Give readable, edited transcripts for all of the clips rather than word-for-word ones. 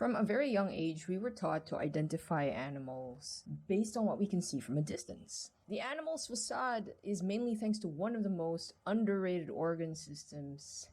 From a very young age, we were taught to identify animals based on what we can see from a distance. The animal's facade is mainly thanks to one of the most underrated organ systems,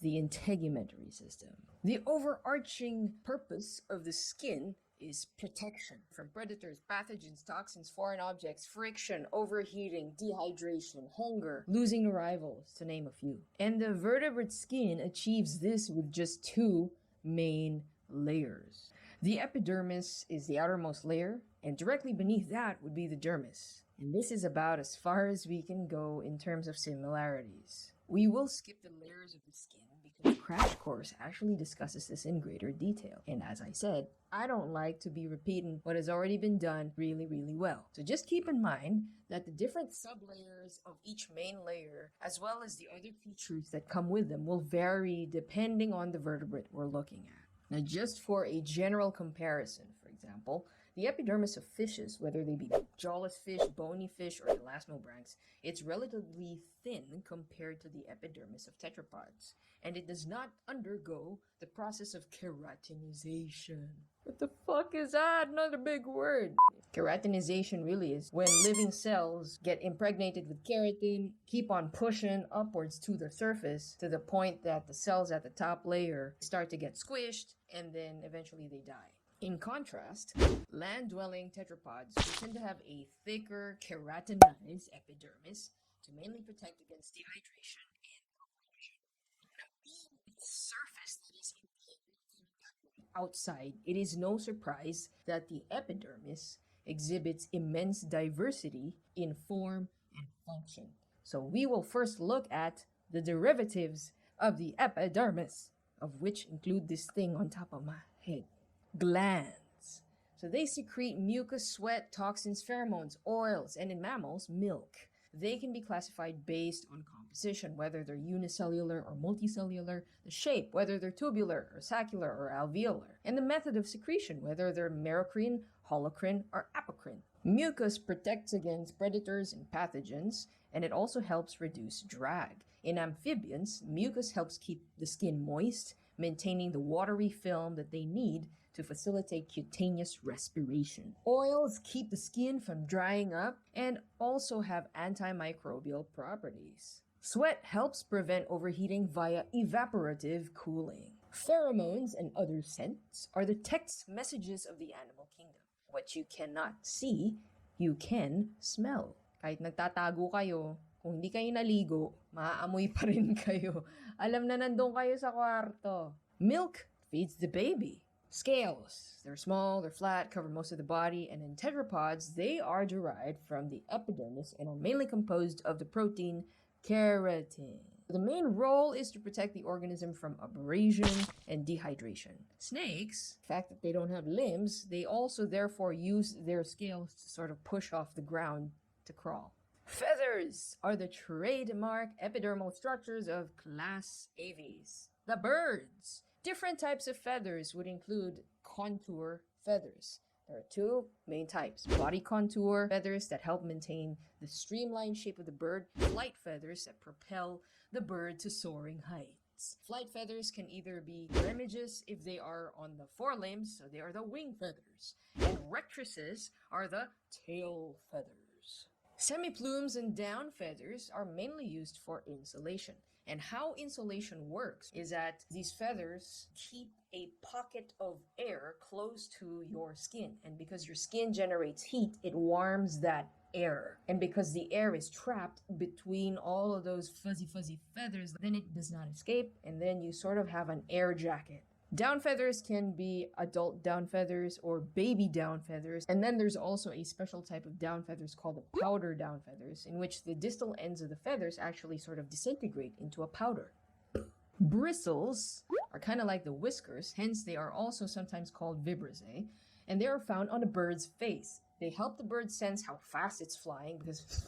the integumentary system. The overarching purpose of the skin is protection from predators, pathogens, toxins, foreign objects, friction, overheating, dehydration, hunger, losing rivals, to name a few. And the vertebrate skin achieves this with just two main layers. The epidermis is the outermost layer, and directly beneath that would be the dermis. And this is about as far as we can go in terms of similarities. We will skip the layers of the skin because Crash Course actually discusses this in greater detail. And as I said, I don't like to be repeating what has already been done really well. So just keep in mind that the different sublayers of each main layer, as well as the other features that come with them, will vary depending on the vertebrate we're looking at. Now, just for a general comparison, for example, the epidermis of fishes, whether they be jawless fish, bony fish, or elasmobranchs, it's relatively thin compared to the epidermis of tetrapods, and it does not undergo the process of keratinization. What the fuck is that? Another big word. Keratinization really is when living cells get impregnated with keratin, keep on pushing upwards to the surface to the point that the cells at the top layer start to get squished, and then eventually they die. In contrast, land-dwelling tetrapods tend to have a thicker keratinized epidermis to mainly protect against dehydration and corrosion. Now, being its surface that is outside, it is no surprise that the epidermis exhibits immense diversity in form and function. So we will first look at the derivatives of the epidermis, of which include this thing on top of my head. Glands. So they secrete mucus, sweat, toxins, pheromones, oils, and in mammals, milk. They can be classified based on composition, whether they're unicellular or multicellular, the shape, whether they're tubular or saccular or alveolar, and the method of secretion, whether they're merocrine, holocrine, or apocrine. Mucus protects against predators and pathogens, and it also helps reduce drag. In amphibians, mucus helps keep the skin moist, maintaining the watery film that they need to facilitate cutaneous respiration. Oils keep the skin from drying up and also have antimicrobial properties. Sweat helps prevent overheating via evaporative cooling. Pheromones and other scents are the text messages of the animal kingdom. What you cannot see, you can smell. Kahit nagtatago kayo, kung hindi kayo naligo, maaamoy pa rin kayo. Alam na nandun kayo sa kwarto. Milk feeds the baby. Scales. They're small, they're flat, cover most of the body, and in tetrapods, they are derived from the epidermis and are mainly composed of the protein keratin. The main role is to protect the organism from abrasion and dehydration. Snakes, the fact that they don't have limbs, they also therefore use their scales to sort of push off the ground to crawl. Feathers are the trademark epidermal structures of class Aves. The birds. Different types of feathers would include contour feathers. There are two main types: body contour feathers that help maintain the streamlined shape of the bird, flight feathers that propel the bird to soaring heights. Flight feathers can either be remiges if they are on the forelimbs, so they are the wing feathers, and rectrices are the tail feathers. Semiplumes and down feathers are mainly used for insulation. And how insulation works is that these feathers keep a pocket of air close to your skin. And because your skin generates heat, it warms that air. And because the air is trapped between all of those fuzzy feathers, then it does not escape, and then you sort of have an air jacket. Down feathers can be adult down feathers or baby down feathers. And then there's also a special type of down feathers called the powder down feathers, in which the distal ends of the feathers actually sort of disintegrate into a powder. Bristles are kind of like the whiskers, hence they are also sometimes called vibrissae, and they are found on a bird's face. They help the bird sense how fast it's flying because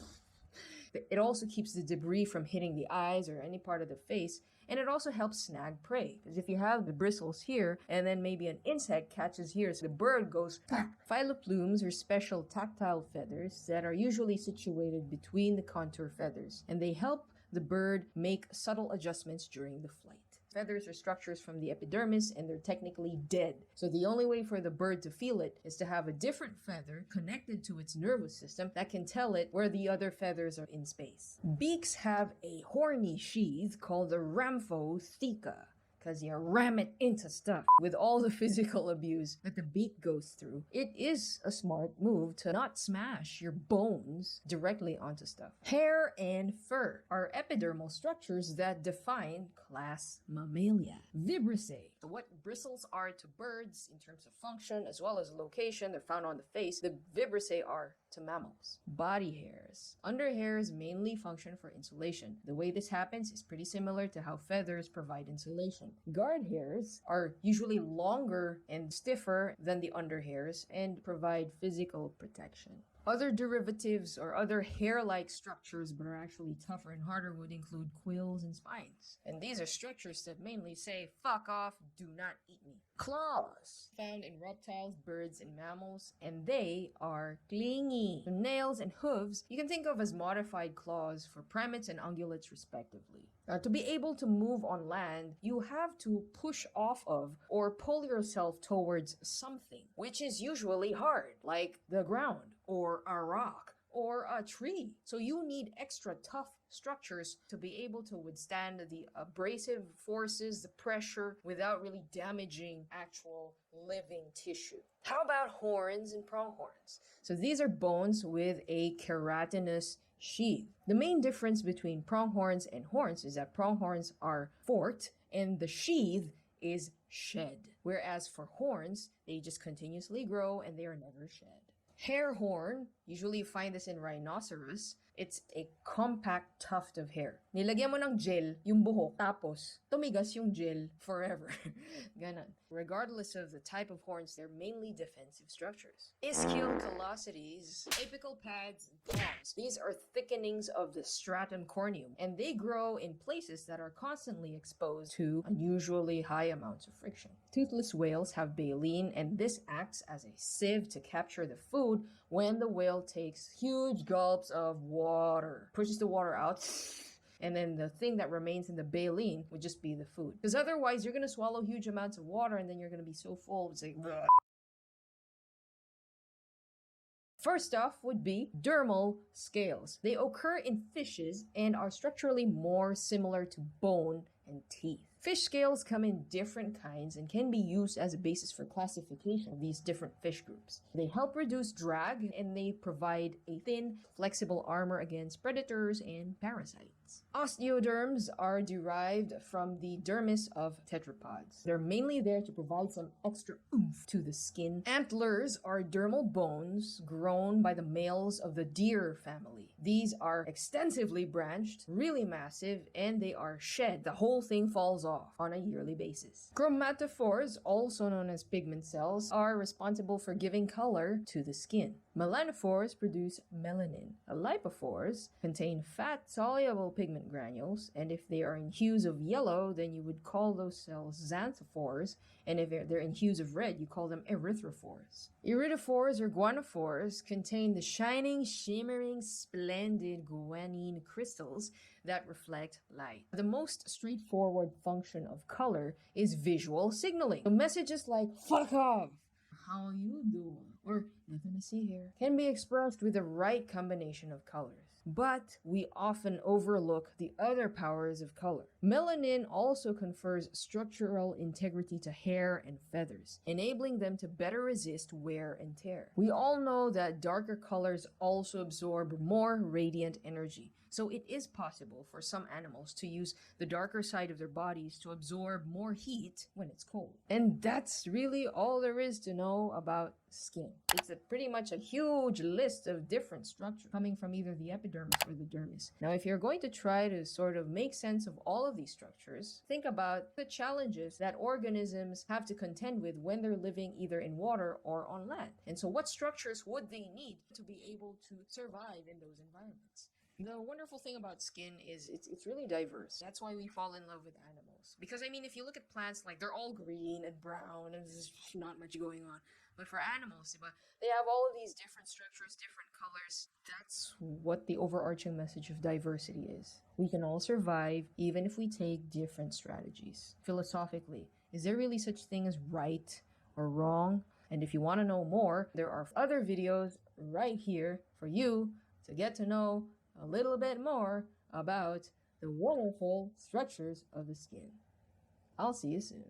it also keeps the debris from hitting the eyes or any part of the face. And it also helps snag prey, because if you have the bristles here, and then maybe an insect catches here, so the bird goes back. Phyloplumes are special tactile feathers that are usually situated between the contour feathers, and they help the bird make subtle adjustments during the flight. Feathers are structures from the epidermis and they're technically dead. So the only way for the bird to feel it is to have a different feather connected to its nervous system that can tell it where the other feathers are in space. Beaks have a horny sheath called the rhamphotheca, because you ram it into stuff. With all the physical abuse that the beak goes through, it is a smart move to not smash your bones directly onto stuff. Hair and fur are epidermal structures that define class Mammalia. Vibrissae, so what bristles are to birds in terms of function as well as location, they're found on the face, the vibrissae are to mammals. Body hairs. Under hairs mainly function for insulation. The way this happens is pretty similar to how feathers provide insulation. Guard hairs are usually longer and stiffer than the under hairs and provide physical protection. Other derivatives or other hair-like structures but are actually tougher and harder would include quills and spines. And these are structures that mainly say, fuck off, do not eat me. Claws, found in reptiles, birds, and mammals, and they are clingy. So nails and hooves you can think of as modified claws for primates and ungulates respectively. To be able to move on land, you have to push off of or pull yourself towards something, which is usually hard, like the ground, or a rock, or a tree. So you need extra tough structures to be able to withstand the abrasive forces, the pressure, without really damaging actual living tissue. How about horns and pronghorns? So these are bones with a keratinous sheath. The main difference between pronghorns and horns is that pronghorns are forked and the sheath is shed, whereas for horns, they just continuously grow and they are never shed. Hair horn, usually you find this in rhinoceros. It's a compact tuft of hair. Nilagyan mo ng gel yung buhok, tapos tumigas yung gel forever. Ganon. Regardless of the type of horns, they're mainly defensive structures. Ischial callosities, apical pads, and palms. These are thickenings of the stratum corneum, and they grow in places that are constantly exposed to unusually high amounts of friction. Toothless whales have baleen, and this acts as a sieve to capture the food when the whale takes huge gulps of water, pushes the water out, and then the thing that remains in the baleen would just be the food. Because otherwise, you're going to swallow huge amounts of water and then you're going to be so full, it's like, bleh. First off would be dermal scales. They occur in fishes and are structurally more similar to bone and teeth. Fish scales come in different kinds and can be used as a basis for classification of these different fish groups. They help reduce drag and they provide a thin, flexible armor against predators and parasites. Osteoderms are derived from the dermis of tetrapods. They're mainly there to provide some extra oomph to the skin. Antlers are dermal bones grown by the males of the deer family. These are extensively branched, really massive, and they are shed. The whole thing falls off on a yearly basis. Chromatophores, also known as pigment cells, are responsible for giving color to the skin. Melanophores produce melanin. Lipophores contain fat-soluble pigment granules, and if they are in hues of yellow, then you would call those cells xanthophores, and if they're in hues of red, you call them erythrophores. Iridophores or guanophores contain the shining, shimmering, splendid guanine crystals that reflect light. The most straightforward function of color is visual signaling. So messages like, fuck off, how you doing, or nothing to see here, can be expressed with the right combination of colors. But we often overlook the other powers of color. Melanin also confers structural integrity to hair and feathers, enabling them to better resist wear and tear. We all know that darker colors also absorb more radiant energy. So it is possible for some animals to use the darker side of their bodies to absorb more heat when it's cold. And that's really all there is to know about skin. It's pretty much a huge list of different structures coming from either the epidermis or the dermis. Now, if you're going to try to sort of make sense of all of these structures, think about the challenges that organisms have to contend with when they're living either in water or on land. And so what structures would they need to be able to survive in those environments? The wonderful thing about skin is it's really diverse. That's why we fall in love with animals. animals. Because I mean, if you look at plants, like they're all green and brown, and there's not much going on. But for animals, diba, they have all of these different structures, different colors. That's what the overarching message of diversity is. We can all survive even if we take different strategies. Philosophically, is there really such thing as right or wrong? And if you want to know more, there are other videos right here for you to get to know a little bit more about the wonderful structures of the skin. I'll see you soon.